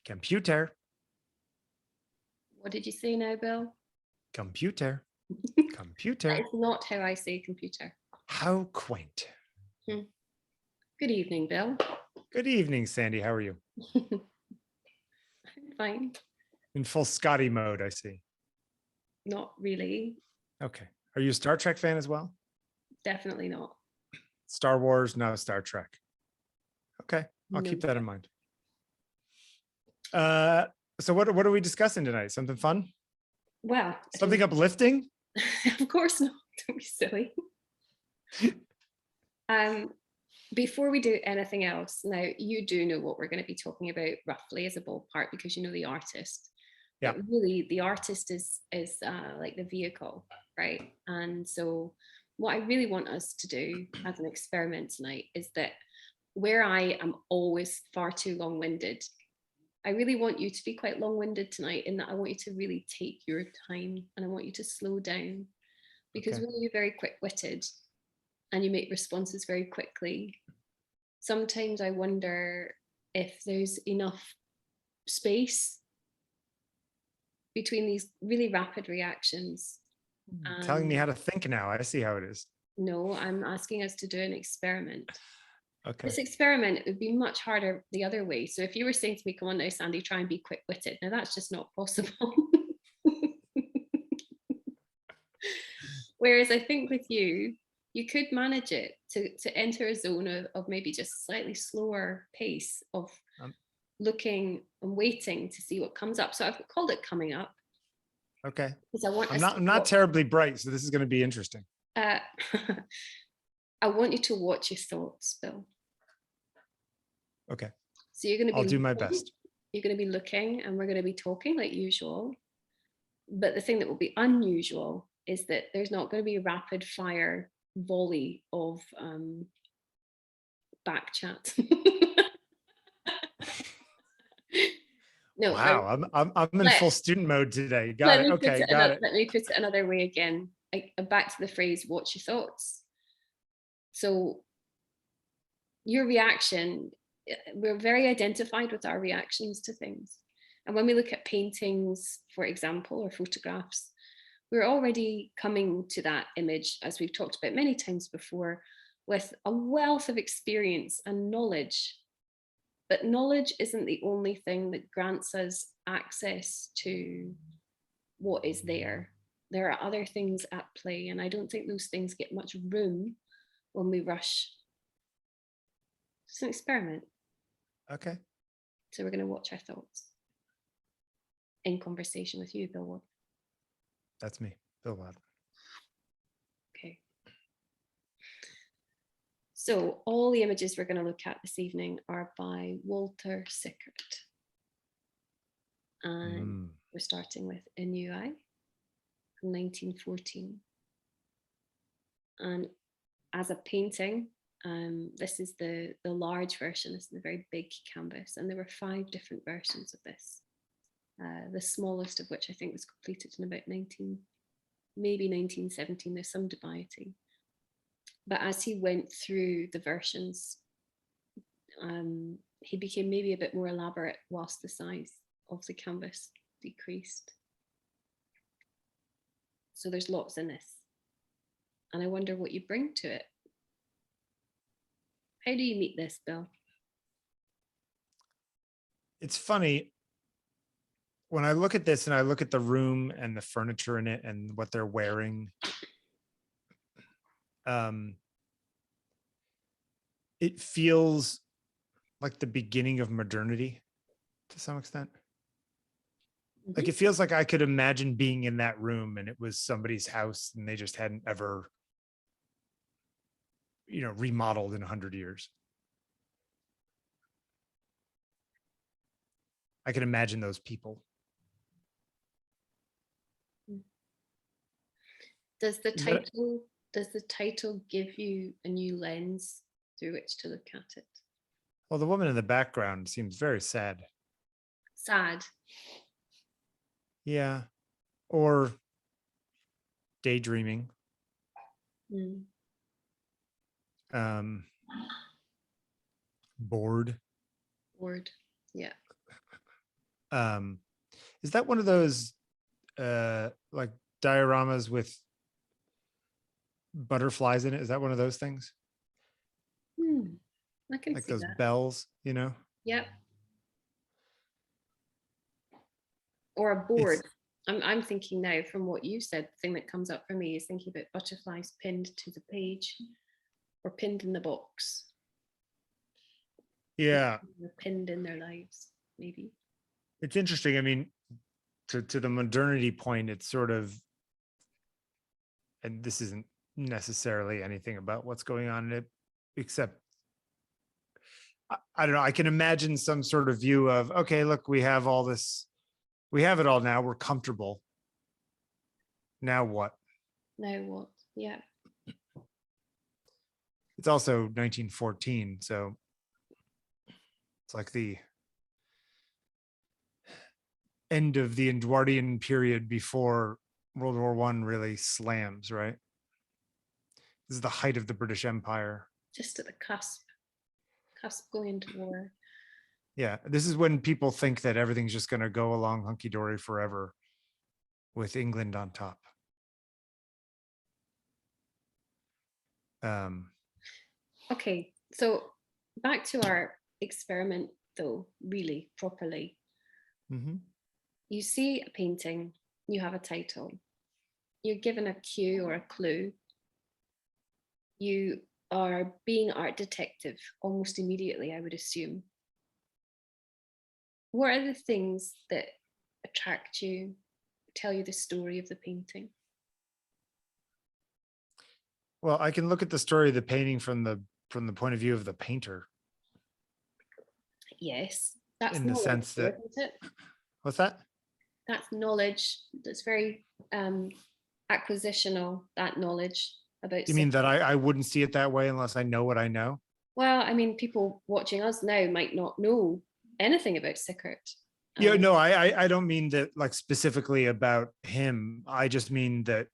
Computer. What did you say now, Bill? Computer. That Computer. is not how I say computer. How quaint. Good evening, Bill. Good evening, Sandy. How are you? I'm fine. In full Scotty mode, I see. Not really. Okay. Are you a Star Trek fan as well? Definitely not. Star Wars, no Star Trek. Okay. I'll No. keep that in mind. So what are we discussing tonight? Something fun? Well, Something uplifting? Of course not. Don't be silly. Before we do anything else, now you do know what we're going to be talking about roughly as a ballpark because you know the artist. Yeah. But really, the artist is like the vehicle, right? And so, what I really want us to do as an experiment tonight is that where I am always far too long-winded, I really want you to be quite long-winded tonight in that I want you to really take your time and I want you to slow down because when you're very quick-witted and you make responses very quickly, sometimes I wonder if there's enough space between these really rapid reactions. Telling me how to think now. I see how it is. No, I'm asking us to do an experiment. Okay. This experiment would be much harder the other way. So if you were saying to me, come on now, Sandy, try and be quick-witted. Now that's just not possible. Whereas I think with you, you could manage it to enter a zone of maybe just slightly slower pace of looking and waiting to see what comes up. So I've called it coming up. Okay. Because I want I'm not terribly bright, so this is going to be interesting. I want you to watch your thoughts, Bill. Okay. So you're going to be. I'll do my best. You're going to be looking, and we're going to be talking like usual. But the thing that will be unusual is that there's not going to be a rapid fire volley of back chat. No. Wow, I'm in full student mode today. Got it. Okay, got it. Let me put it another way again. Back to the phrase, watch your thoughts. So your reaction, we're very identified with our reactions to things. And when we look at paintings, for example, or photographs, we're already coming to that image, as we've talked about many times before, with a wealth of experience and knowledge. But knowledge isn't the only thing that grants us access to what is there. There are other things at play, and I don't think those things get much room when we rush. It's an experiment. Okay. So we're going to watch our thoughts in conversation with you, Bill Wadman. That's me, Bill Wadman. Okay. So all the images we're going to look at this evening are by Walter Sickert. And we're starting with NUI from 1914. And as a painting, this is the large version. This is the very big canvas. And there were 5 different versions of this. The smallest of which I think was completed in about maybe 1917. There's some debating. But as he went through the versions, he became maybe a bit more elaborate whilst the size of the canvas decreased. So there's lots in this. And I wonder what you bring to it. How do you meet this, Bill? It's funny. When I look at this and I look at the room and the furniture in it and what they're wearing, it feels like the beginning of modernity to some extent. Mm-hmm. Like it feels like I could imagine being in that room and it was somebody's house and they just hadn't ever, remodeled in 100 years. I can imagine those people. Does the title give you a new lens through which to look at it? Well, the woman in the background seems very sad. Sad. Yeah. Or daydreaming. Bored. Bored. Yeah. Is that one of those like dioramas with butterflies in it? Is that one of those things? I can Like see those that. bells, you know? Yep. Or a board. It's I'm thinking now from what you said, the thing that comes up for me is thinking about butterflies pinned to the page or pinned in the box. yeah, Or pinned in their lives, maybe. it's interesting. I mean, to the modernity point, it's sort of, and this isn't necessarily anything about what's going on in it, except I don't know, I can imagine some sort of view of, okay, look, we have all this, we have it all now, we're comfortable. Now what? Now what? Yeah. It's also 1914, so it's like the end of the Edwardian period before World War One really slams, right? This is the height of the British Empire. Just at the cusp going into war. Yeah, this is when people think that everything's just going to go along hunky-dory forever with England on top. Okay, so back to our experiment though, really properly. You see a painting, you have a title, you're given a cue or a clue, you are being art detective almost immediately, I would assume. What are the things that attract you, tell you the story of the painting? Well, I can look at the story of the painting from the point of view of the painter. Yes, that's in the knowledge, sense that, isn't it? What's that? That's knowledge. That's very acquisitional, that knowledge about. You mean that I wouldn't see it that way unless I know what I know? Well, I mean, people watching us now might not know anything about Sickert. Yeah, no, I don't mean that like specifically about him. I just mean that,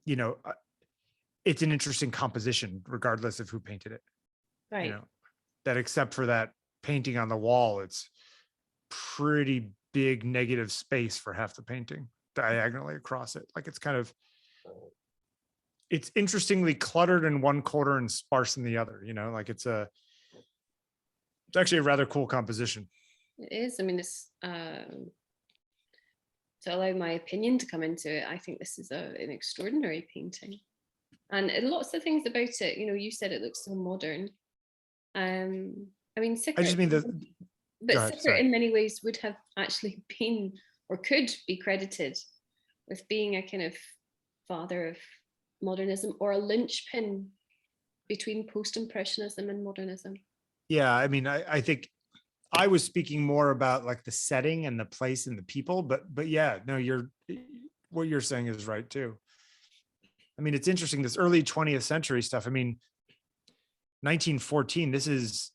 you know, it's an interesting composition regardless of who painted it. Right. You know, that except for that painting on the wall, it's pretty big negative space for half the painting diagonally across it. Like it's kind of, it's interestingly cluttered in one corner and sparse in the other, you know, like it's actually a rather cool composition. It is. I mean, it's to allow my opinion to come into it, I think this is an extraordinary painting. And lots of things about it, you know, you said it looks so modern. I mean, Sickert, I just mean that, but ahead, Sickert sorry. in many ways would have actually been or could be credited with being a kind of father of modernism or a linchpin between post-impressionism and modernism. Yeah, I mean, I think I was speaking more about like the setting and the place and the people, but yeah, no, what you're saying is right too. I mean, it's interesting, this early 20th century stuff. I mean, 1914, this is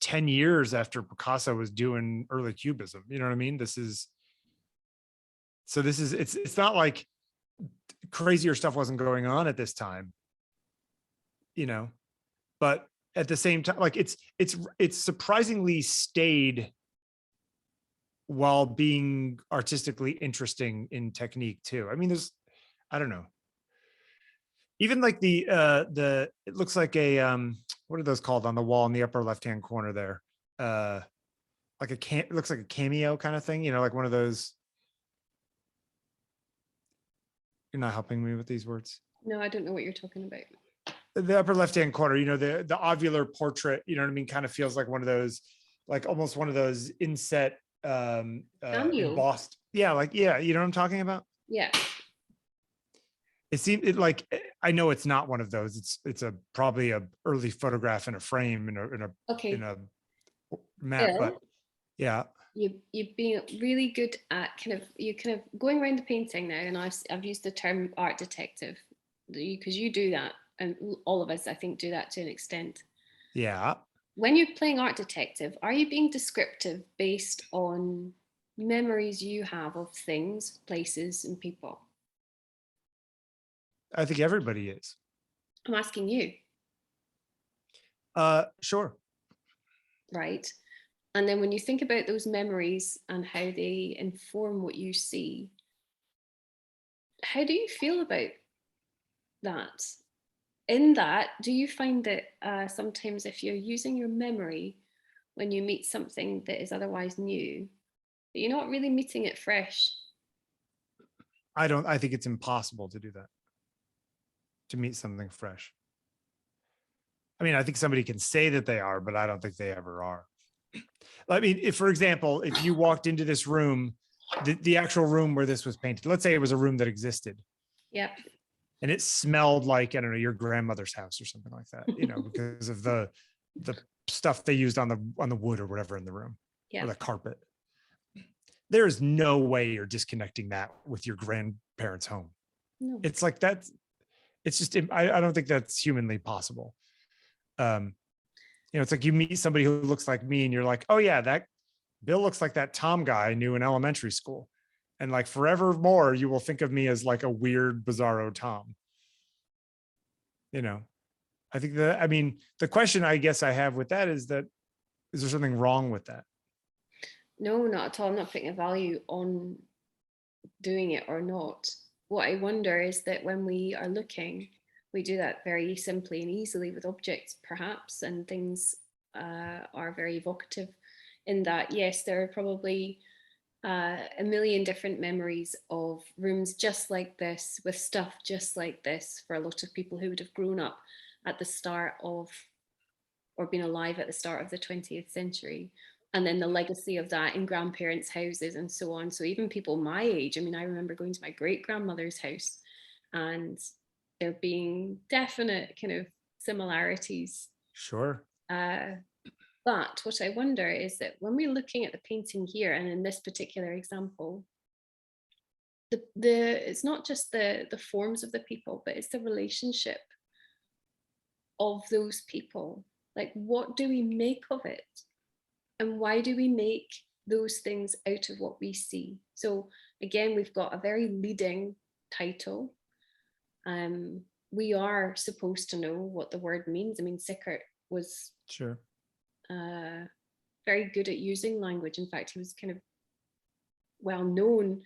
10 years after Picasso was doing early cubism. You know what I mean? It's not like crazier stuff wasn't going on at this time, you know, but at the same time, like it's surprisingly stayed while being artistically interesting in technique too. I mean, I don't know. Even like it looks like a what are those called on the wall in the upper left-hand corner there? Like it looks like a cameo kind of thing, you know, like one of those. You're not helping me with these words. No, I don't know what you're talking about. The upper left-hand corner, you know, the ovular portrait, you know what I mean? Kind of feels like one of those, like almost one of those inset embossed. Yeah, like, yeah, you know what I'm talking about? Yeah. It seemed like, I know it's not one of those. It's probably a early photograph in a frame in a map, Bill, but yeah. You've been really good at kind of going around the painting now, and I've used the term art detective because you do that, and all of us I think do that to an extent. Yeah. When you're playing art detective, are you being descriptive based on memories you have of things, places, and people? I think everybody is. I'm asking you. Sure. Right. And then when you think about those memories and how they inform what you see, how do you feel about that? In that, do you find that sometimes if you're using your memory when you meet something that is otherwise new, that you're not really meeting it fresh? I think it's impossible to do that, to meet something fresh. I mean, I think somebody can say that they are, but I don't think they ever are. I mean, if, for example, if you walked into this room, the actual room where this was painted, let's say it was a room that existed, Yep. and it smelled like, I don't know, your grandmother's house or something like that, you know, because of the stuff they used on the wood or whatever in the room, or the carpet. There is no way you're disconnecting that with your grandparents' home. No. It's like that. It's just, I don't think that's humanly possible. You know, it's like you meet somebody who looks like me and you're like, oh yeah, that Bill looks like that Tom guy I knew in elementary school. And like forevermore, you will think of me as like a weird, bizarro Tom. You know, I think that, I mean, the question I guess I have with that is that, is there something wrong with that? No, not at all. I'm not putting a value on doing it or not. What I wonder is that when we are looking, we do that very simply and easily with objects, perhaps, and things are very evocative in that. Yes, there are probably a million different memories of rooms just like this, with stuff just like this, for a lot of people who would have grown up at the start of, or been alive at the start of the 20th century. And then the legacy of that in grandparents' houses and so on. So even people my age, I mean, I remember going to my great grandmother's house and there being definite kind of similarities. Sure. But what I wonder is that when we're looking at the painting here, and in this particular example, it's not just the forms of the people, but it's the relationship of those people. Like, what do we make of it? And why do we make those things out of what we see? So again, we've got a very leading title. We are supposed to know what the word means. I mean, Sickert was sure very good at using language. In fact, he was kind of well known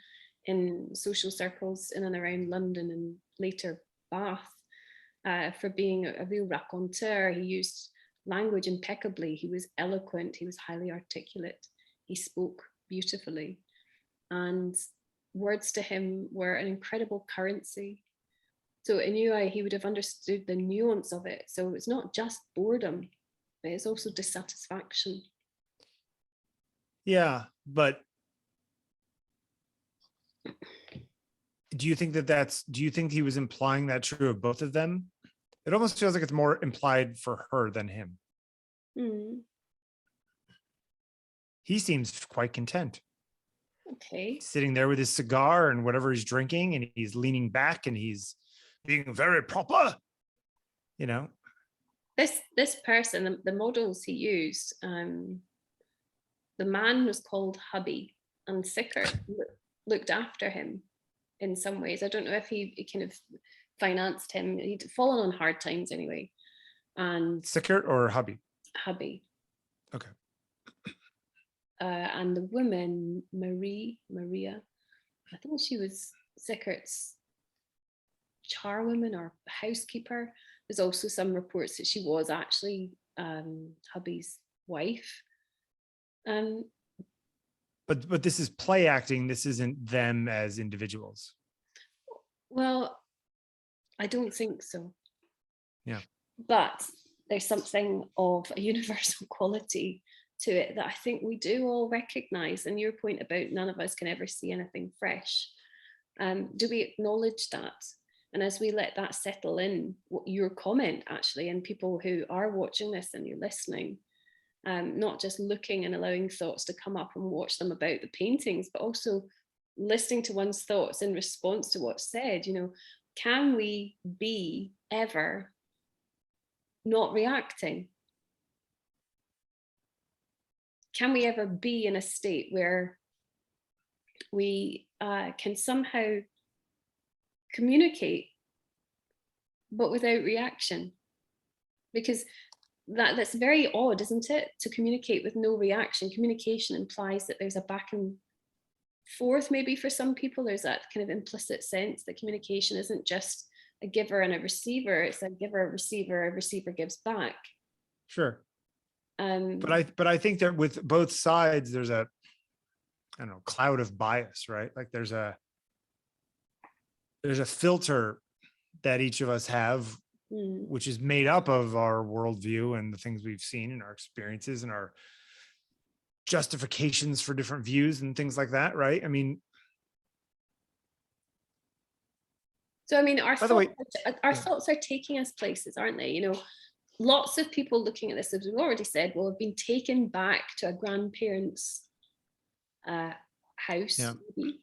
in social circles in and around London and later Bath for being a real raconteur. He used language impeccably. He was eloquent. He was highly articulate. He spoke beautifully. And words to him were an incredible currency. So in UI, he would have understood the nuance of it. So it's not just boredom, but it's also dissatisfaction. Yeah, but do you think do you think he was implying that true of both of them? It almost feels like it's more implied for her than him. He seems quite content. Okay. Sitting there with his cigar and whatever he's drinking, and he's leaning back and he's being very proper, you know. This person, the models he used, the man was called Hubby, and Sickert looked after him in some ways. I don't know if he kind of financed him. He'd fallen on hard times anyway. And Sickert or Hubby? Hubby. Okay. And the woman, Maria, I think she was Sickert's charwoman or housekeeper. There's also some reports that she was actually Hubby's wife. But this is play acting. This isn't them as individuals. Well, I don't think so. Yeah. But there's something of a universal quality to it that I think we do all recognize. And your point about none of us can ever see anything fresh. Do we acknowledge that? And as we let that settle in, your comment actually, and people who are watching this and you're listening, not just looking and allowing thoughts to come up and watch them about the paintings, but also listening to one's thoughts in response to what's said. You know, can we be ever not reacting? Can we ever be in a state where we can somehow communicate, but without reaction? Because that's very odd, isn't it? To communicate with no reaction. Communication implies that there's a back and forth, maybe for some people. There's that kind of implicit sense that communication isn't just a giver and a receiver, it's a giver, a receiver gives back. Sure. Um, But I think that with both sides, there's a, I don't know, cloud of bias, right? Like there's a filter that each of us have, which is made up of our worldview and the things we've seen and our experiences and our justifications for different views and things like that, right? I mean, so I mean, our by the way, thoughts are taking us places, aren't they? You know, lots of people looking at this, as we've already said, will have been taken back to a grandparent's house. Yeah. Maybe.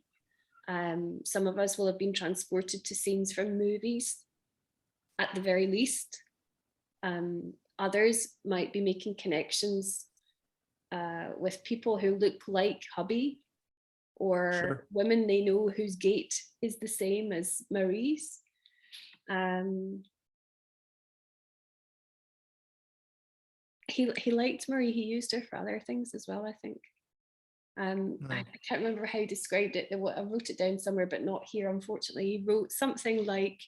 Some of us will have been transported to scenes from movies, at the very least. Others might be making connections with people who look like hubby, or Sure. women they know whose gait is the same as Marie's. He liked Marie. He used her for other things as well, I think. I can't remember how he described it. I wrote it down somewhere, but not here, unfortunately. He wrote something like,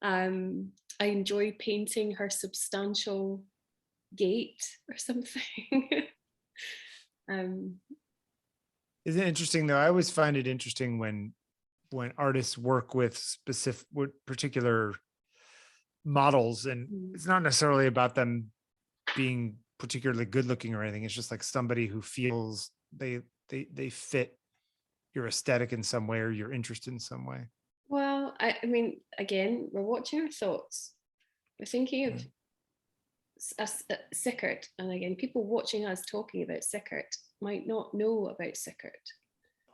I enjoy painting her substantial gait or something. Isn't it interesting though? I always find it interesting when artists work with particular models, and it's not necessarily about them being particularly good looking or anything. It's just like somebody who feels they fit your aesthetic in some way, or your interest in some way. Well, I mean, again, we're watching our thoughts. We're thinking of Sickert, and again, people watching us talking about Sickert might not know about Sickert.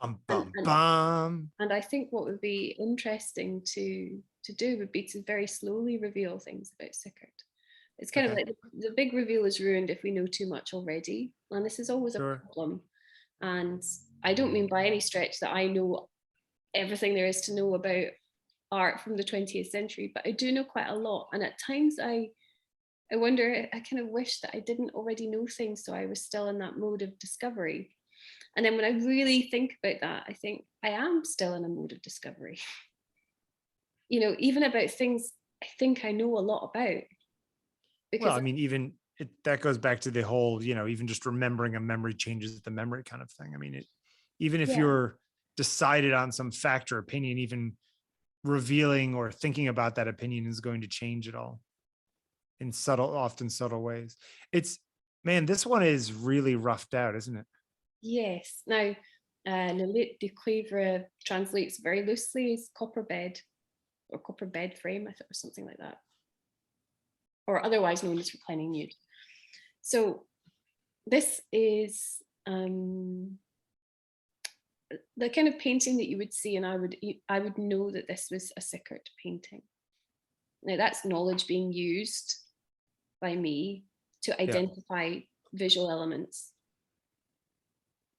And I think what would be interesting to do would be to very slowly reveal things about Sickert. It's kind of like the big reveal is ruined if we know too much already, and this is always a problem. And I don't mean by any stretch that I know everything there is to know about art from the 20th century, but I do know quite a lot. And at times I wonder, I kind of wish that I didn't already know things, so I was still in that mode of discovery. And then when I really think about that, I think I am still in a mode of discovery. You know, even about things I think I know a lot about. Well, I mean, that goes back to the whole, you know, even just remembering a memory changes the memory kind of thing. I mean, even if you're decided on some fact or opinion, even revealing or thinking about that opinion is going to change it all in often subtle ways. This one is really roughed out, isn't it? Yes. Now, Le Lit de Cuivre translates very loosely as copper bed or copper bed frame, I thought, or something like that, or otherwise known as reclining nude. So this is the kind of painting that you would see, and I would know that this was a Sickert painting. Now that's knowledge being used by me to identify visual elements.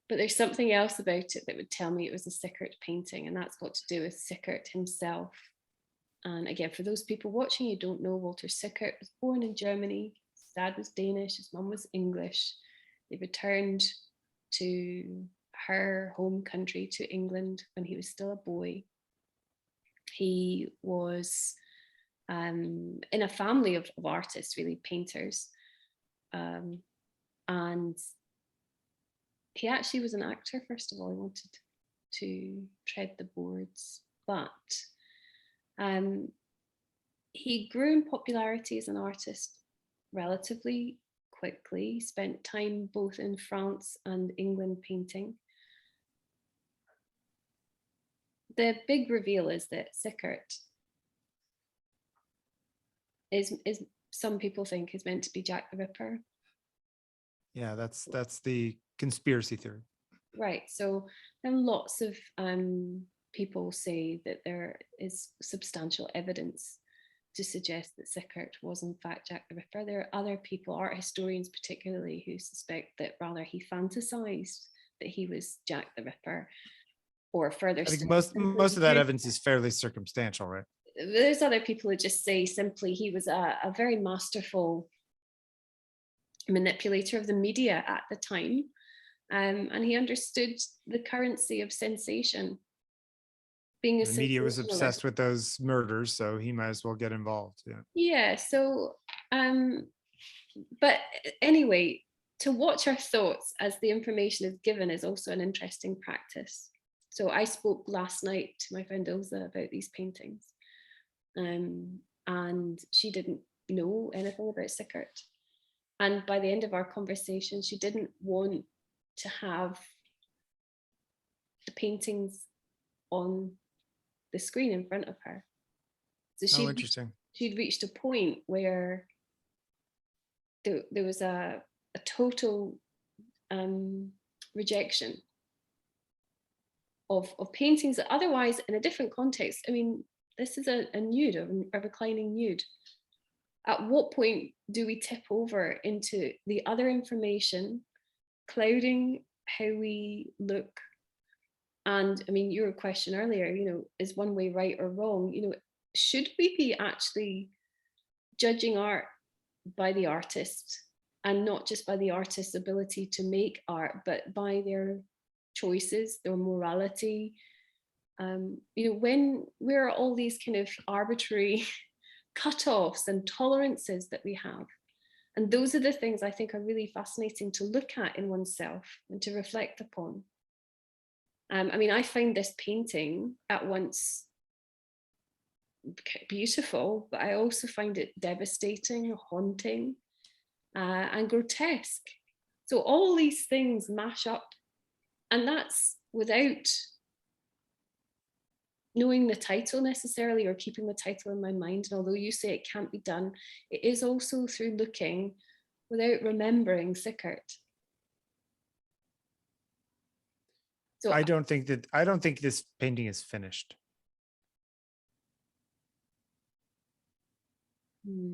But there's something else about it that would tell me it was a Sickert painting, and that's got to do with Sickert himself. And again, for those people watching, you don't know, Walter Sickert was born in Germany. His dad was Danish, his mum was English. They returned to her home country, to England, when he was still a boy. He was in a family of artists, really, painters. And he actually was an actor, first of all. He wanted to tread the boards, but he grew in popularity as an artist relatively quickly. He spent time both in France and England painting. The big reveal is that Sickert is some people think is meant to be Jack the Ripper. Yeah, that's the conspiracy theory. Right. So then lots of people say that there is substantial evidence to suggest that Sickert was in fact Jack the Ripper. There are other people, art historians particularly, who suspect that rather he fantasized that he was Jack the Ripper, or further. I think most of that evidence is fairly circumstantial, right? There's other people who just say simply he was a very masterful manipulator of the media at the time. And he understood the currency of sensation. Being a The media was sensationalist. obsessed with those murders, so he might as well get involved. Yeah. Yeah. So, but anyway, to watch our thoughts as the information is given is also an interesting practice. So I spoke last night to my friend Ilza about these paintings, and she didn't know anything about Sickert. And by the end of our conversation, she didn't want to have the paintings on the screen in front of her. So Interesting. she'd reached a point where there was a total rejection of paintings that otherwise, in a different context, I mean, this is a nude, a reclining nude. At what point do we tip over into the other information clouding how we look? And I mean, your question earlier, is one way right or wrong? Should we be actually judging art by the artist, and not just by the artist's ability to make art, but by their choices, their morality? When where are all these kind of arbitrary cutoffs and tolerances that we have? And those are the things I think are really fascinating to look at in oneself and to reflect upon. I mean, I find this painting at once beautiful, but I also find it devastating, haunting, and grotesque. So all these things mash up, and that's without knowing the title necessarily or keeping the title in my mind. And although you say it can't be done, it is also through looking without remembering Sickert. So I don't think this painting is finished.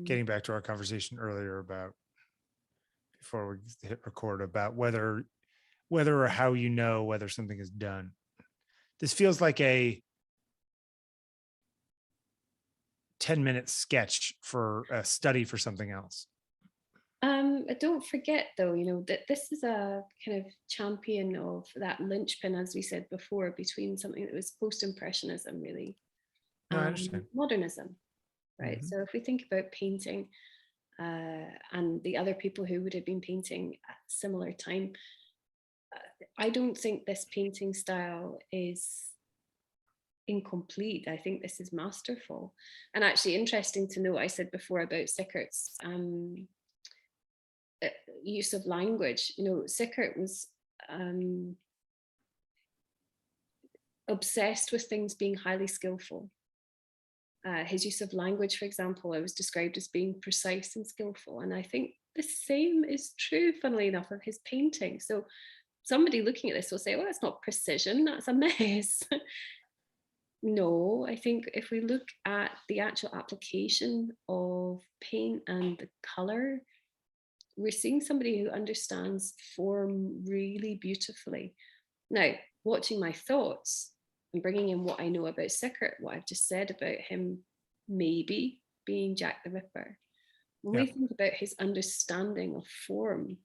Getting back to our conversation earlier about, before we hit record, about whether or how whether something is done. This feels like a 10-minute sketch for a study for something else. Don't forget though, that this is a kind of champion of that linchpin, as we said before, between something that was post-impressionism really, No, I understand. modernism, right? Mm-hmm. So if we think about painting and the other people who would have been painting at a similar time, I don't think this painting style is incomplete. I think this is masterful. And actually interesting to note, I said before about Sickert's use of language. Sickert was obsessed with things being highly skillful. His use of language, for example, I was described as being precise and skillful. And I think the same is true, funnily enough, of his painting. So somebody looking at this will say, well, that's not precision, that's a mess. No, I think if we look at the actual application of paint and the color, we're seeing somebody who understands form really beautifully. Now, watching my thoughts and bringing in what I know about Sickert, what I've just said about him maybe being Jack the Ripper, when we think about his understanding of form,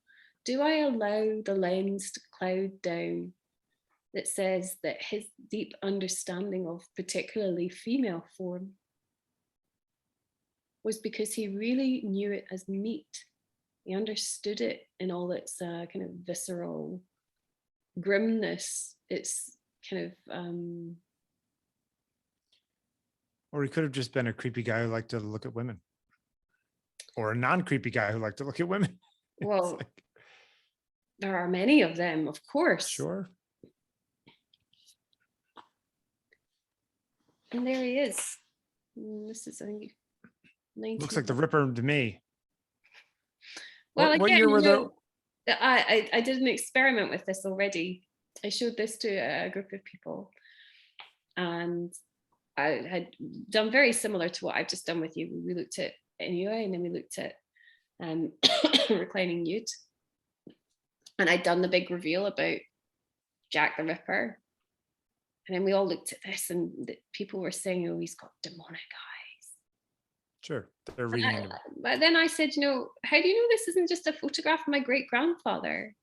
do I allow the lens to cloud down that says that his deep understanding of particularly female form was because he really knew it as meat? He understood it in all its kind of visceral grimness. It's kind of... Or he could have just been a creepy guy who liked to look at women. Or a non-creepy guy who liked to look at women. Well, there are many of them, of course. Sure. And there he is. This is, I think, 19... Looks like the Ripper to me. Well, what again, year were I did an experiment with this already. I showed this to a group of people, and I had done very similar to what I've just done with you. We looked at anyway, and then we looked at reclining nude, and I'd done the big reveal about Jack the Ripper, and then we all looked at this, and people were saying, "Oh, he's got demonic eyes." Sure. They're And reading into it. but then I said, how do you know this isn't just a photograph of my great grandfather?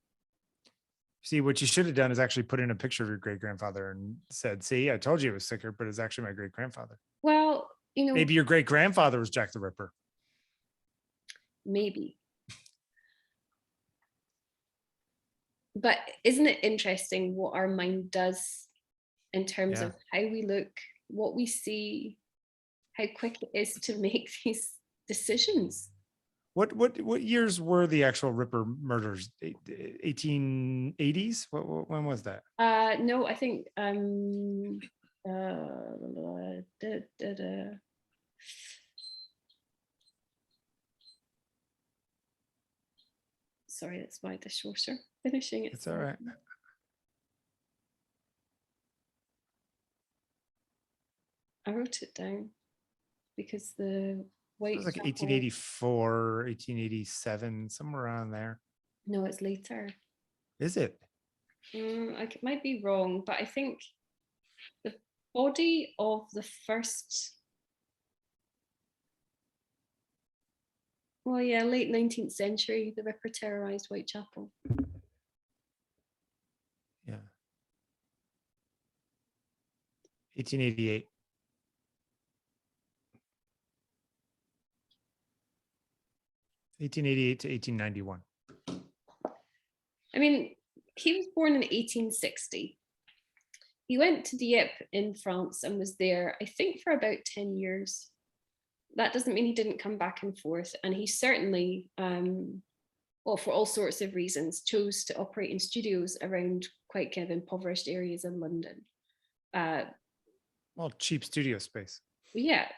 See, what you should have done is actually put in a picture of your great grandfather and said, see, I told you it was Sickert, but it's actually my great grandfather. Well, Maybe your great grandfather was Jack the Ripper. maybe. But isn't it interesting what our mind does in terms of how we look, what we see, how quick it is to make these decisions? What years were the actual Ripper murders? 1880s? When was that? No, I think sorry, that's my dishwasher finishing it. It's all right. I wrote it down because the It was like 1884, 1887, somewhere around there. No, it's later. Is it? I might be wrong, but I think the body of the first, well, yeah, late 19th century, the Ripper terrorized Whitechapel. Yeah. 1888. To 1891. I mean, he was born in 1860. He went to Dieppe in France and was there, I think, for about 10 years. That doesn't mean he didn't come back and forth. And he certainly, well, for all sorts of reasons, chose to operate in studios around quite kind of impoverished areas in London. Well, cheap studio space. Yeah.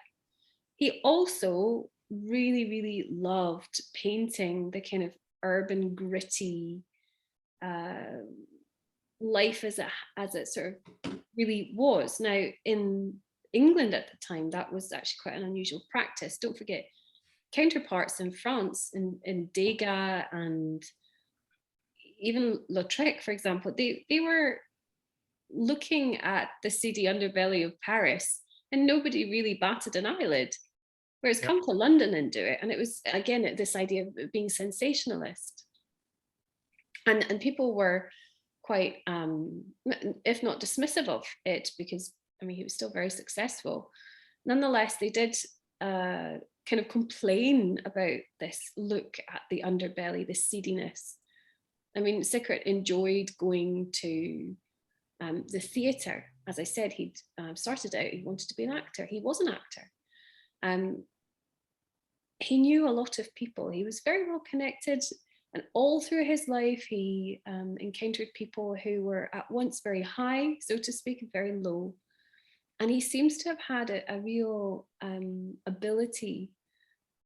He also really, really loved painting the kind of urban, gritty life as it sort of really was. Now, in England at the time, that was actually quite an unusual practice. Don't forget, counterparts in France, in Degas and even Lautrec, for example, they were looking at the seedy underbelly of Paris and nobody really batted an eyelid. Whereas come to London and do it. And it was, again, this idea of being sensationalist. And people were quite, if not dismissive of it, because, I mean, he was still very successful. Nonetheless, they did kind of complain about this look at the underbelly, the seediness. I mean, Sickert enjoyed going to the theatre. As I said, he'd started out, he wanted to be an actor. He was an actor. He knew a lot of people. He was very well connected, and all through his life, he encountered people who were at once very high, so to speak, and very low. And he seems to have had a real ability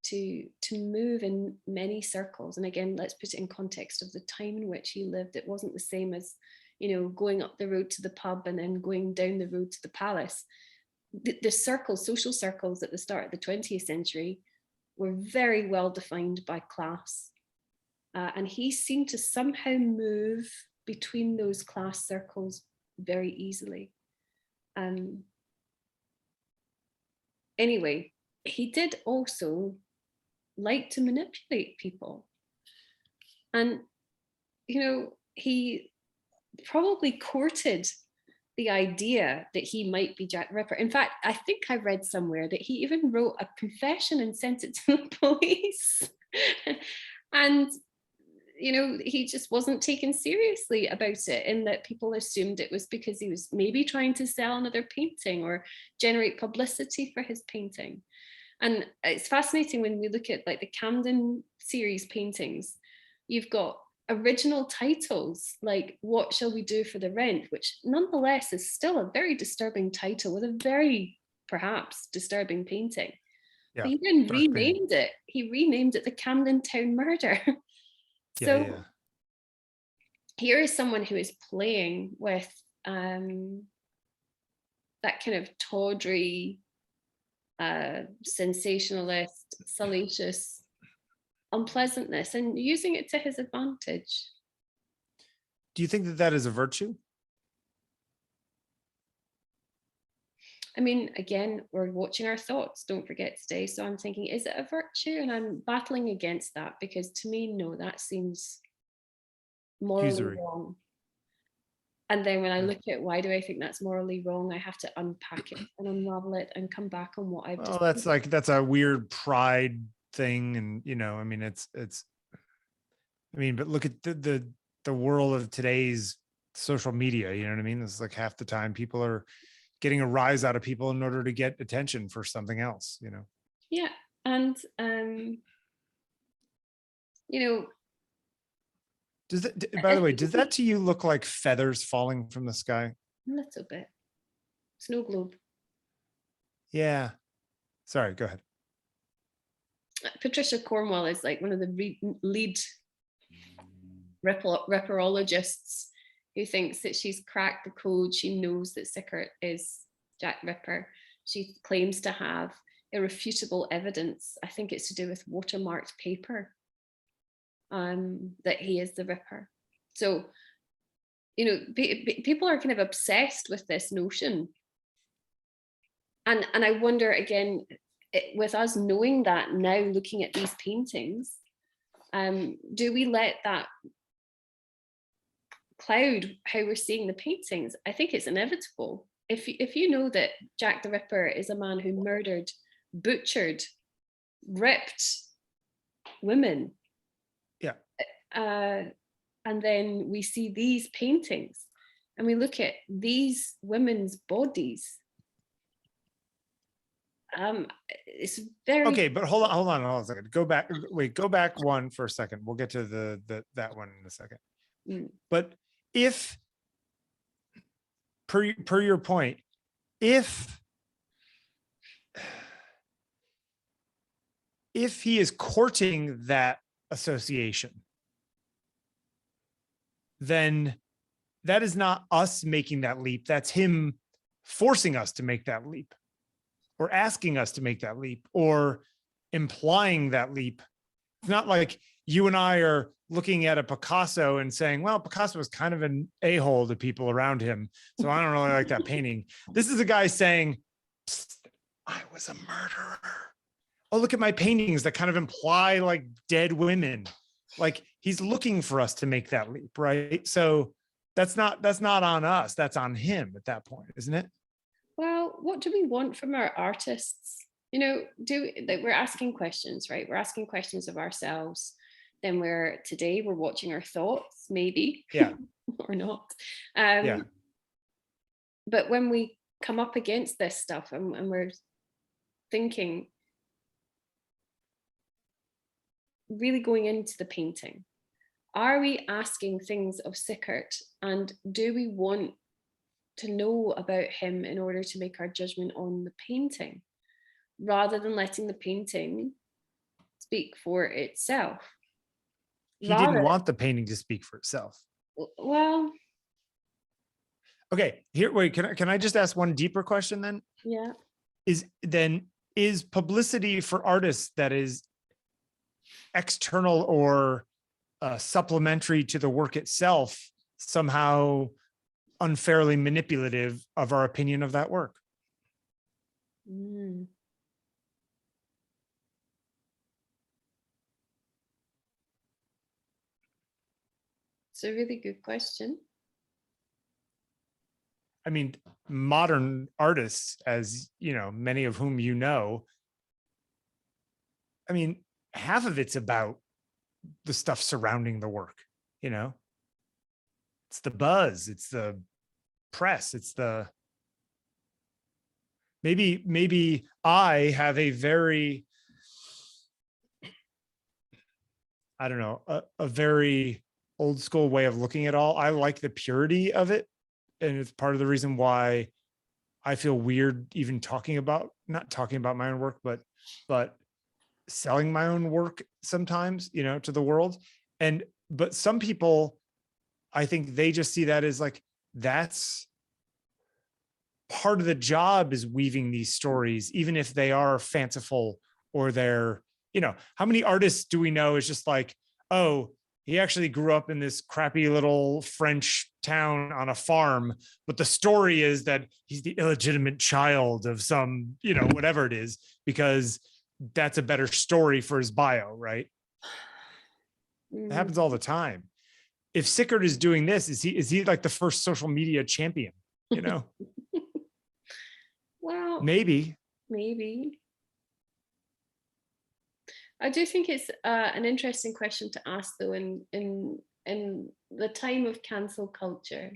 to move in many circles. And again, let's put it in context of the time in which he lived. It wasn't the same as, going up the road to the pub and then going down the road to the palace. The circles, social circles at the start of the 20th century were very well defined by class. And he seemed to somehow move between those class circles very easily. Anyway, he did also like to manipulate people. And, he probably courted the idea that he might be Jack the Ripper. In fact, I think I read somewhere that he even wrote a confession and sent it to the police. And, he just wasn't taken seriously about it, in that people assumed it was because he was maybe trying to sell another painting or generate publicity for his painting. And it's fascinating when we look at like the Camden series paintings, you've got original titles like "What Shall We Do for the Rent," which nonetheless is still a very disturbing title with a very perhaps disturbing painting. Yeah, but he then renamed it. He renamed it the Camden Town Murder. So here is someone who is playing with that kind of tawdry, sensationalist, salacious unpleasantness and using it to his advantage. Do you think that that is a virtue? I mean, again, we're watching our thoughts, don't forget today. So I'm thinking, is it a virtue? And I'm battling against that, because to me, no, that seems morally Accusory. wrong. And then when I Yeah. look at why do I think that's morally wrong, I have to unpack it and unravel it and come back on what I've Well, just. that's a weird pride thing. And, I mean, but look at the world of today's social media, you know what I mean? It's like half the time people are getting a rise out of people in order to get attention for something else, Yeah. And, Does that, by the way, does that to you look like feathers falling from the sky? a little bit. Snow globe. Yeah. Sorry, go ahead. Patricia Cornwell is like one of the lead ripperologists who thinks that she's cracked the code. She knows that Sickert is Jack Ripper. She claims to have irrefutable evidence. I think it's to do with watermarked paper, that he is the Ripper. So, people are kind of obsessed with this notion. And I wonder again, with us knowing that now, looking at these paintings, do we let that cloud how we're seeing the paintings? I think it's inevitable. If you know that Jack the Ripper is a man who murdered, butchered, ripped women, Yeah. and then we see these paintings and we look at these women's bodies, it's very Okay, but hold on a second. Go back one for a second. We'll get to that one in a second. But if, per your point, if he is courting that association, then that is not us making that leap. That's him forcing us to make that leap, or asking us to make that leap, or implying that leap. It's not like you and I are looking at a Picasso and saying, well, Picasso was kind of an a-hole to people around him, so I don't really like that painting. This is a guy saying, I was a murderer. Oh, look at my paintings that kind of imply like dead women. Like, he's looking for us to make that leap, right? So that's not on us. That's on him at that point, isn't it? Well, what do we want from our artists? We're asking questions, right? We're asking questions of ourselves. Then today we're watching our thoughts, maybe, Yeah, or not. yeah. But when we come up against this stuff and we're thinking, really going into the painting, are we asking things of Sickert, and do we want to know about him in order to make our judgment on the painting, rather than letting the painting speak for itself? He didn't want the painting to speak for itself. Well, okay, wait, can I just ask one deeper question then? Yeah. Is publicity for artists that is external or supplementary to the work itself somehow unfairly manipulative of our opinion of that work? It's a really good question. I mean, modern artists, as you know, many of whom I mean, half of it's about the stuff surrounding the work, it's the buzz, it's the press, it's the maybe I have a very, I don't know, a very old school way of looking at all. I like the purity of it. And it's part of the reason why I feel weird even not talking about my own work, but selling my own work sometimes, to the world. But some people, I think they just see that as like, that's part of the job, is weaving these stories, even if they are fanciful, or they're, how many artists do we know is just like, oh, he actually grew up in this crappy little French town on a farm, but the story is that he's the illegitimate child of some, whatever it is, because that's a better story for his bio, right? It happens all the time. If Sickert is doing this, is he like the first social media champion? Well, maybe. I do think it's an interesting question to ask, though. In the time of cancel culture,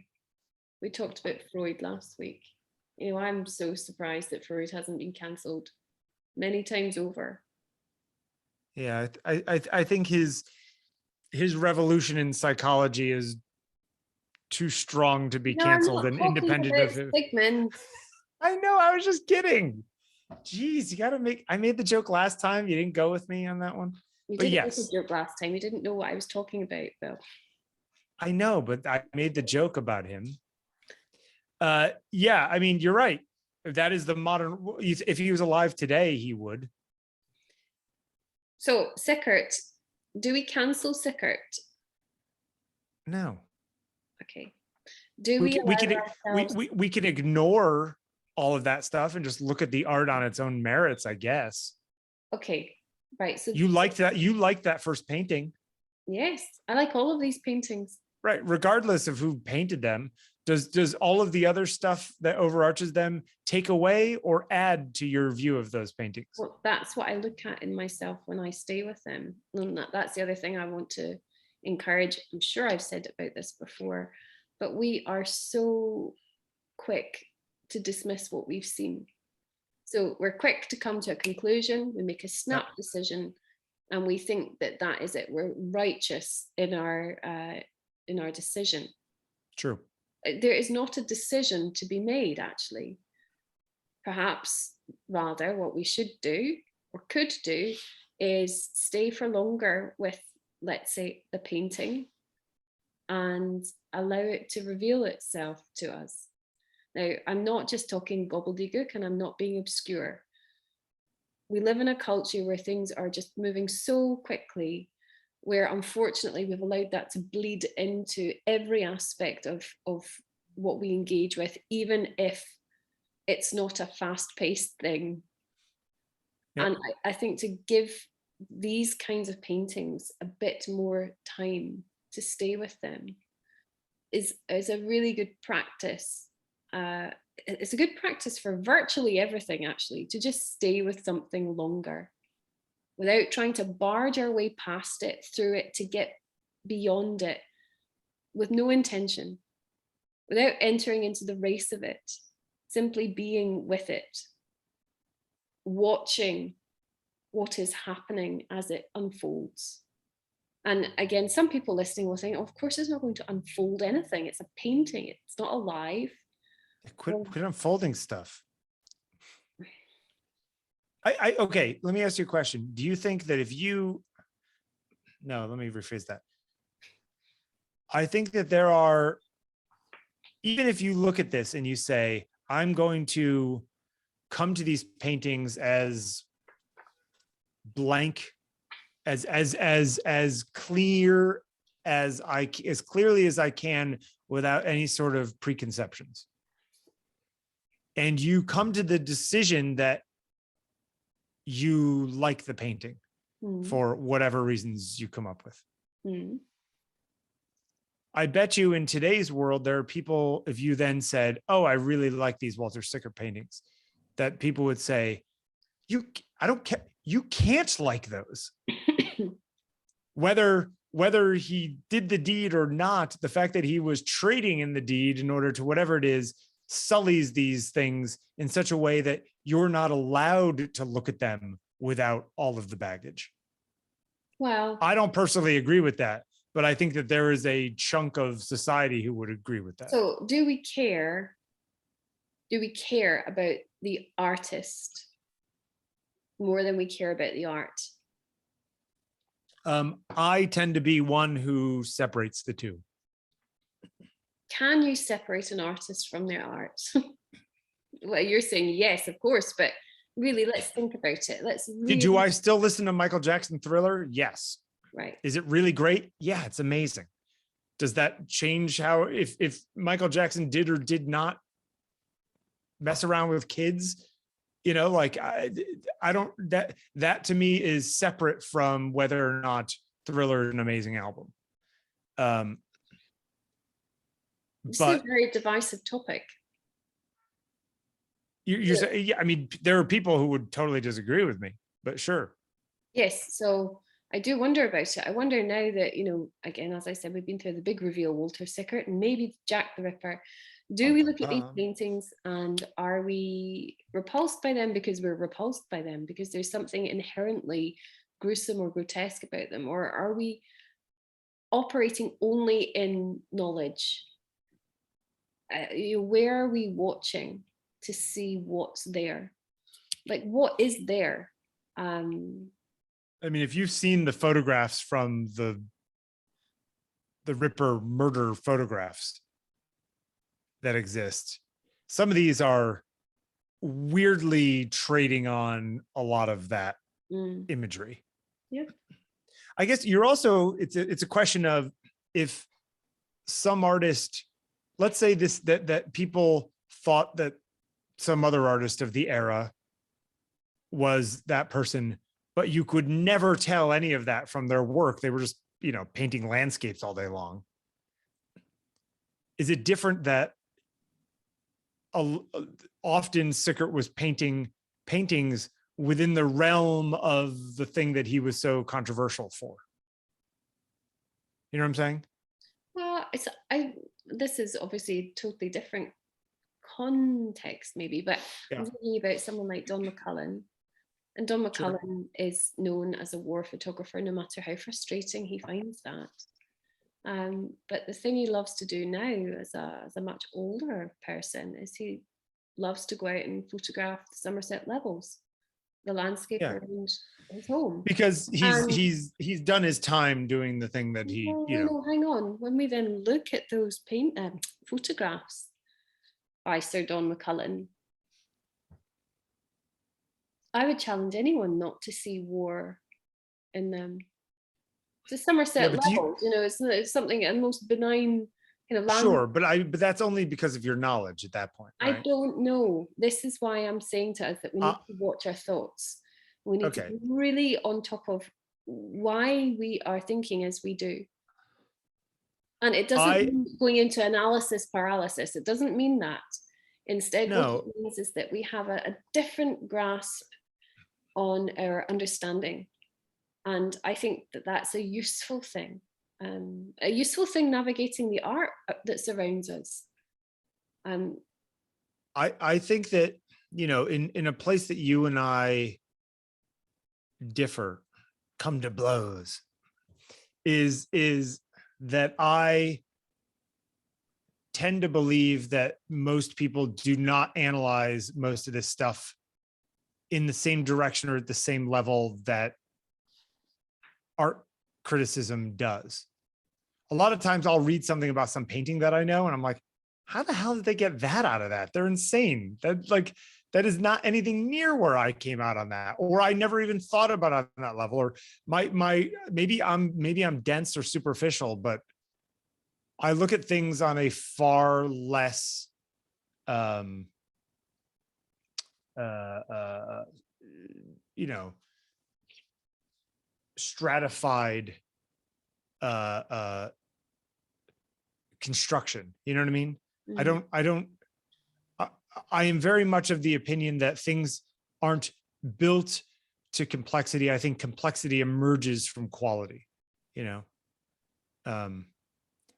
we talked about Freud last week. I'm so surprised that Freud hasn't been cancelled many times over. Yeah, I think his revolution in psychology is too strong to be canceled and independent of him. Sigmund. I know, I was just kidding. Jeez, I made the joke last time. You didn't go with me on that one. You but didn't yes, make a joke last time. You didn't know what I was talking about, Bill. I know, but I made the joke about him. Yeah, I mean, you're right. That is the modern. If he was alive today, he would. So Sickert, do we cancel Sickert? No. Okay. We can ignore all of that stuff and just look at the art on its own merits, I guess. Okay, right. So you liked that first painting. Yes, I like all of these paintings. Right, regardless of who painted them. Does all of the other stuff that overarches them take away or add to your view of those paintings? Well, that's what I look at in myself when I stay with them. And that's the other thing I want to encourage. I'm sure I've said about this before, but we are so quick to dismiss what we've seen. So we're quick to come to a conclusion. We make a snap decision, and we think that that is it. We're righteous in our decision. True. There is not a decision to be made, actually. Perhaps rather what we should do or could do is stay for longer with, let's say, the painting and allow it to reveal itself to us. Now, I'm not just talking gobbledygook, and I'm not being obscure. We live in a culture where things are just moving so quickly, where unfortunately we've allowed that to bleed into every aspect of what we engage with, even if it's not a fast-paced thing. Yep. And I think to give these kinds of paintings a bit more time to stay with them is a really good practice. It's a good practice for virtually everything, actually, to just stay with something longer without trying to barge our way past it, through it, to get beyond it, with no intention, without entering into the race of it, simply being with it, watching what is happening as it unfolds. And again, some people listening will think, oh, of course it's not going to unfold anything. It's a painting. It's not alive. Quit unfolding stuff. Okay, let me ask you a question. Do you think that let me rephrase that. I think that there are, even if you look at this and you say, I'm going to come to these paintings as blank, as clearly as I can, without any sort of preconceptions. And you come to the decision that you like the painting for whatever reasons you come up with. I bet you in today's world, there are people, if you then said, oh, I really like these Walter Sickert paintings, that people would say, I don't care. You can't like those. Whether he did the deed or not, the fact that he was trading in the deed in order to whatever it is, sullies these things in such a way that you're not allowed to look at them without all of the baggage. Well, I don't personally agree with that, but I think that there is a chunk of society who would agree with that. So do we care about the artist more than we care about the art? I tend to be one who separates the two. Can you separate an artist from their art? Well, you're saying yes, of course, but really, let's think about it. Do I still listen to Michael Jackson Thriller? Yes. Right. Is it really great? Yeah, it's amazing. Does that change how, if Michael Jackson did or did not mess around with kids? You know, like I don't, that to me is separate from whether or not Thriller is an amazing album. It's a But very divisive topic. you're saying, yeah, I mean, there are people who would totally disagree with me, but sure. Yes, so I do wonder about it. I wonder now that, you know, again, as I said, we've been through the big reveal, Walter Sickert, and maybe Jack the Ripper. Do we look at these paintings and are we repulsed by them because we're repulsed by them, because there's something inherently gruesome or grotesque about them? Or are we operating only in knowledge? You know, where are we watching to see what's there? Like, what is there? I mean, if you've seen the photographs from the Ripper murder photographs that exist, some of these are weirdly trading on a lot of that imagery. Yeah. I guess you're also, it's a question of, if some artist, let's say that people thought that some other artist of the era was that person, but you could never tell any of that from their work. They were just, you know, painting landscapes all day long. Is it different that often Sickert was painting paintings within the realm of the thing that he was so controversial for? You know what I'm saying? Well, this is obviously totally different context maybe, but Yeah. I'm thinking about someone like Don McCullin. And Don McCullin is known as a war photographer, no matter how frustrating he finds that. But the thing he loves to do now as a much older person is he loves to go out and photograph the Somerset Levels, the landscape around his home. Because he's done his time doing the thing that he, you know. Hang on. When we then look at those photographs by Sir Don McCullin, I would challenge anyone not to see war in them. The Somerset Levels, you know, it's something, a most benign kind of land. Sure, but that's only because of your knowledge at that point, right? I don't know. This is why I'm saying to us that we need to watch our thoughts. We need to be really on top of why we are thinking as we do. And it doesn't mean going into analysis paralysis. It doesn't mean that. Instead, what it means is that we have a different grasp on our understanding. And I think that that's a useful thing navigating the art that surrounds us. I think that, you know, in a place that you and I differ, come to blows, is that I tend to believe that most people do not analyze most of this stuff in the same direction or at the same level that art criticism does. A lot of times I'll read something about some painting that I know and I'm like, how the hell did they get that out of that? They're insane. That is not anything near where I came out on that, or I never even thought about it on that level. Or maybe I'm dense or superficial, but I look at things on a far less you know, stratified construction. You know what I mean? I am very much of the opinion that things aren't built to complexity. I think complexity emerges from quality, you know?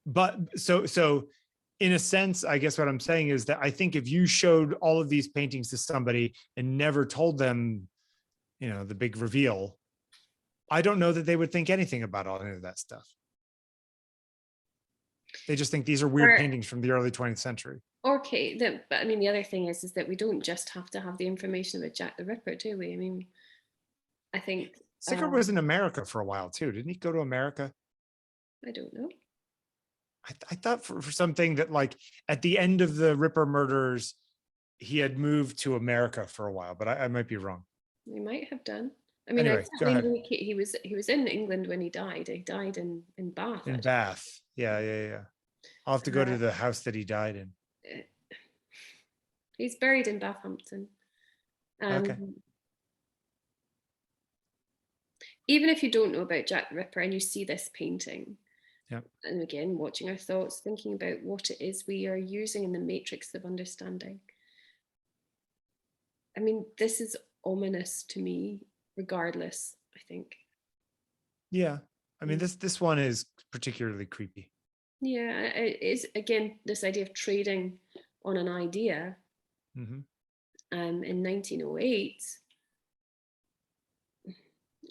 But so in a sense, I guess what I'm saying is that I think if you showed all of these paintings to somebody and never told them, you know, the big reveal, I don't know that they would think anything about all any of that stuff. They just think these are weird paintings from the early 20th century. Okay, but I mean, the other thing is that we don't just have to have the information about Jack the Ripper, do we? I mean, I think Sickert was in America for a while too. Didn't he go to America? I don't know. I thought for something that, like, at the end of the Ripper murders, he had moved to America for a while, but I might be wrong. We might have done. I mean, I Anyway, go certainly ahead. know he was in England when he died. He died in Bath. In Actually. Bath. Yeah. I'll have to go to the house that he died in. He's buried in Bathampton. Okay. Even if you don't know about Jack the Ripper and you see this painting, Yep. and again, watching our thoughts, thinking about what it is we are using in the matrix of understanding. I mean, this is ominous to me, regardless, I think. Yeah. I mean, this one is particularly creepy. Yeah, it is, again, this idea of trading on an idea. Mm-hmm. In 1908,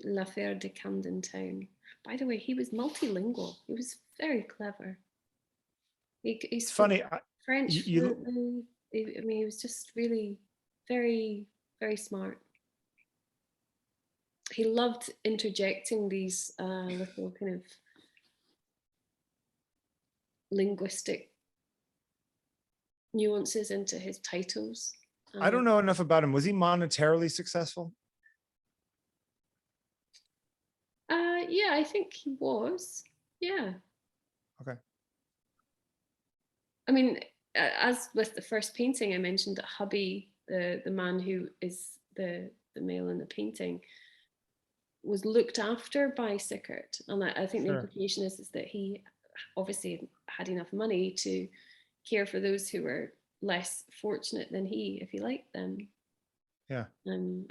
L'Affaire de Camden Town. By the way, he was multilingual. He was very clever. He spoke funny. French fluently. I mean, he was just really very, very smart. He loved interjecting these little kind of linguistic nuances into his titles. I don't know enough about him. Was he monetarily successful? Yeah, I think he was. Yeah. Okay. I mean, as with the first painting I mentioned, that hubby, the man who is the male in the painting, was looked after by Sickert, and I think the implication is that he obviously had enough money to care for those who were less fortunate than he, if he liked them. Yeah.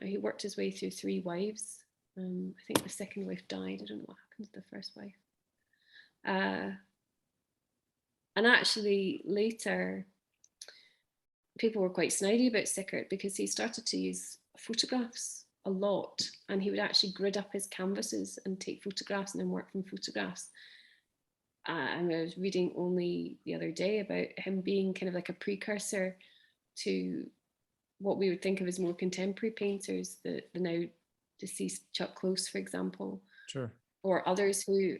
He worked his way through 3 wives. I think the second wife died. I don't know what happened to the first wife. And actually later, people were quite snidey about Sickert because he started to use photographs a lot, and he would actually grid up his canvases and take photographs and then work from photographs. And I was reading only the other day about him being kind of like a precursor to what we would think of as more contemporary painters, the now deceased Chuck Close, for example. Sure. Or others who,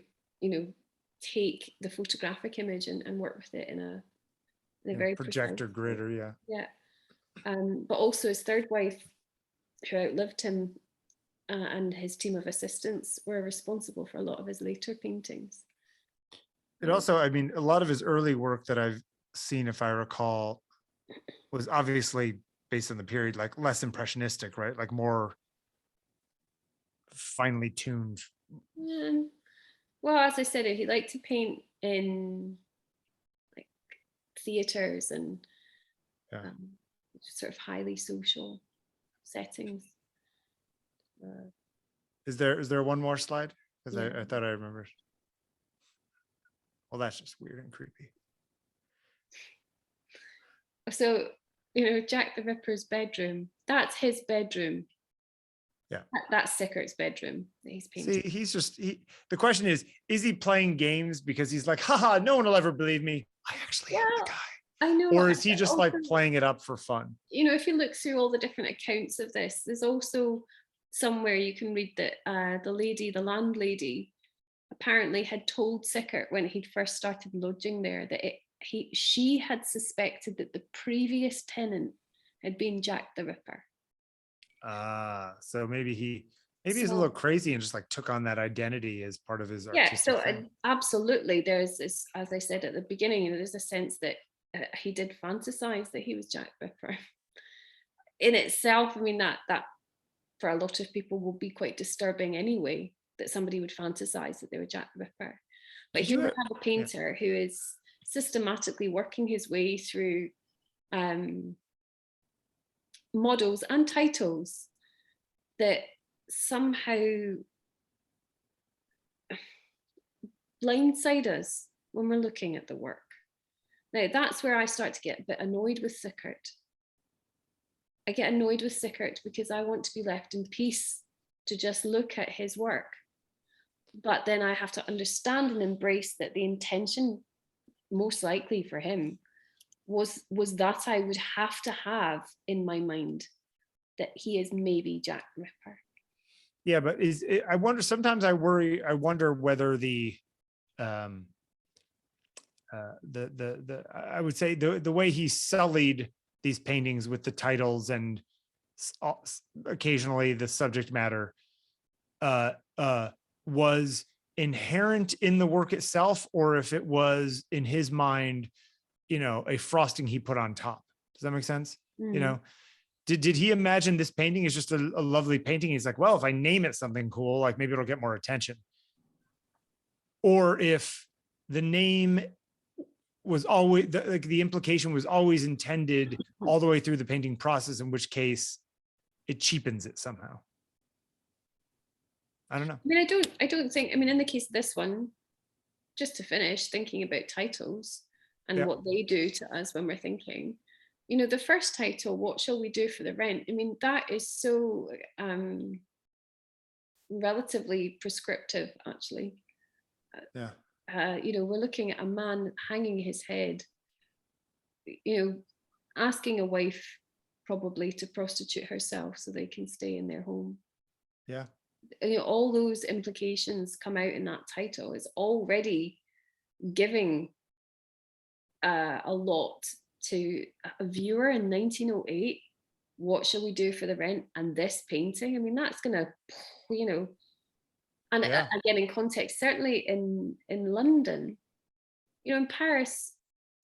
take the photographic image and work with it in a very projector precise grider. way. Yeah. But also his third wife, who outlived him, and his team of assistants were responsible for a lot of his later paintings. It also, I mean, a lot of his early work that I've seen, if I recall, was obviously based on the period, like less impressionistic, right? Like more finely tuned. Well, as I said, he liked to paint in like theaters and sort of highly social settings. Is there one more slide? Because I thought I remembered. Well, that's just weird and creepy. So, Jack the Ripper's bedroom, that's his bedroom. Yeah. That's Sickert's bedroom that he's painting. See, he's just, the question is he playing games because he's like, haha, no one will ever believe me. I actually am the guy. I know. Or is he just also, like playing it up for fun? If you look through all the different accounts of this, there's also somewhere you can read that the landlady, apparently had told Sickert when he'd first started lodging there that she had suspected that the previous tenant had been Jack the Ripper. So maybe he's a little crazy and just like took on that identity as part of his artistic thing. Absolutely, there's this, as I said at the beginning, there's a sense that he did fantasize that he was Jack the Ripper. In itself, I mean, that for a lot of people will be quite disturbing anyway, that somebody would fantasize that they were Jack the Ripper. But here we have a painter who is systematically working his way through models and titles that somehow blindside us when we're looking at the work. Now, that's where I start to get a bit annoyed with Sickert. I get annoyed with Sickert because I want to be left in peace to just look at his work. But then I have to understand and embrace that the intention, most likely for him, was that I would have to have in my mind that he is maybe Jack the Ripper. Yeah, but I wonder, sometimes I wonder whether I would say the way he sullied these paintings with the titles and occasionally the subject matter, was inherent in the work itself, or if it was in his mind, a frosting he put on top. Does that make sense? Did he imagine this painting is just a lovely painting? He's like, well, if I name it something cool, like maybe it'll get more attention. Or if the name was always the implication was always intended all the way through the painting process, in which case it cheapens it somehow. I don't know. I mean, I don't think, in the case of this one, just to finish thinking about titles and what they do to us when we're thinking, the first title, What Shall We Do for the Rent? That is so relatively prescriptive, actually. Yeah. We're looking at a man hanging his head, asking a wife probably to prostitute herself so they can stay in their home. Yeah. All those implications come out in that title. It's already giving a lot to a viewer in 1908. What shall we do for the rent? And this painting, that's gonna, and again, in context, certainly in London, in Paris,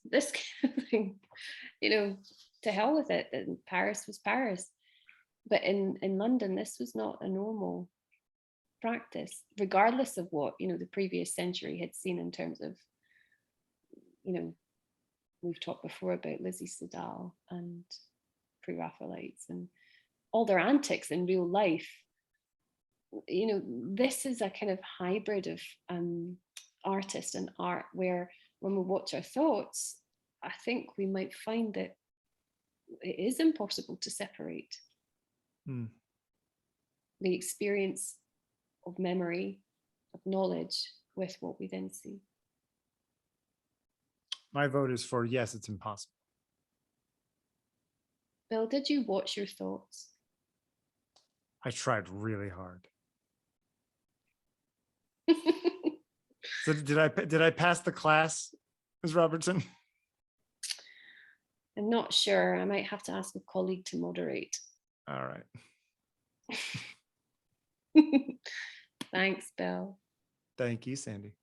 this kind of thing, to hell with it. And Paris was Paris, but in London, this was not a normal practice, regardless of what the previous century had seen in terms of, we've talked before about Lizzie Sedal and pre-Raphaelites and all their antics in real life. This is a kind of hybrid of artist and art, where when we watch our thoughts, I think we might find that it is impossible to separate the experience of memory, of knowledge, with what we then see. My vote is for yes, it's impossible. Bill, did you watch your thoughts? I tried really hard. So did I pass the class, Ms. Robertson? I'm not sure. I might have to ask a colleague to moderate. All right. Thanks, Bill. Thank you, Sandi.